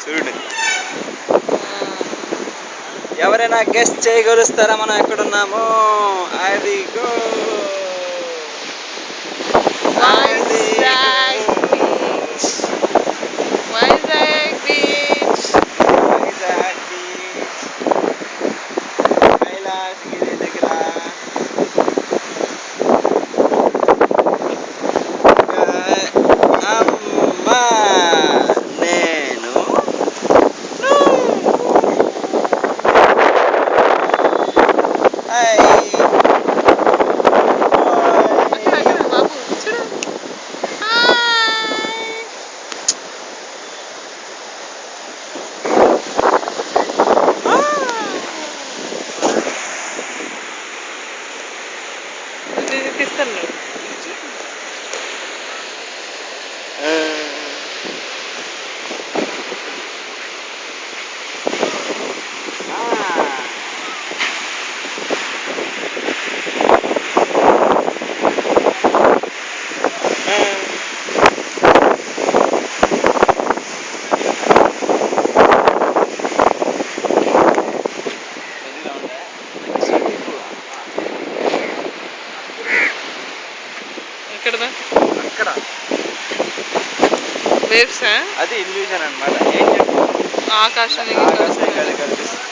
చూడు, ఎవరైనా గెస్ట్ చేయగలుస్తారా మనం ఎక్కడున్నామో? అదిగో Vizag beach. Vizag beach. Vizag beach Kailasagiri దగ్గర. అమ్మా నేను అక్కడ అక్కడ బాబు చూడు. తీస్తాను. ఎక్కడదా? అక్కడ వేవ్సా? అది ఇల్యూజన్ అనమాట. ఆకాశం ఆకాశం కనిపిస్తుంది.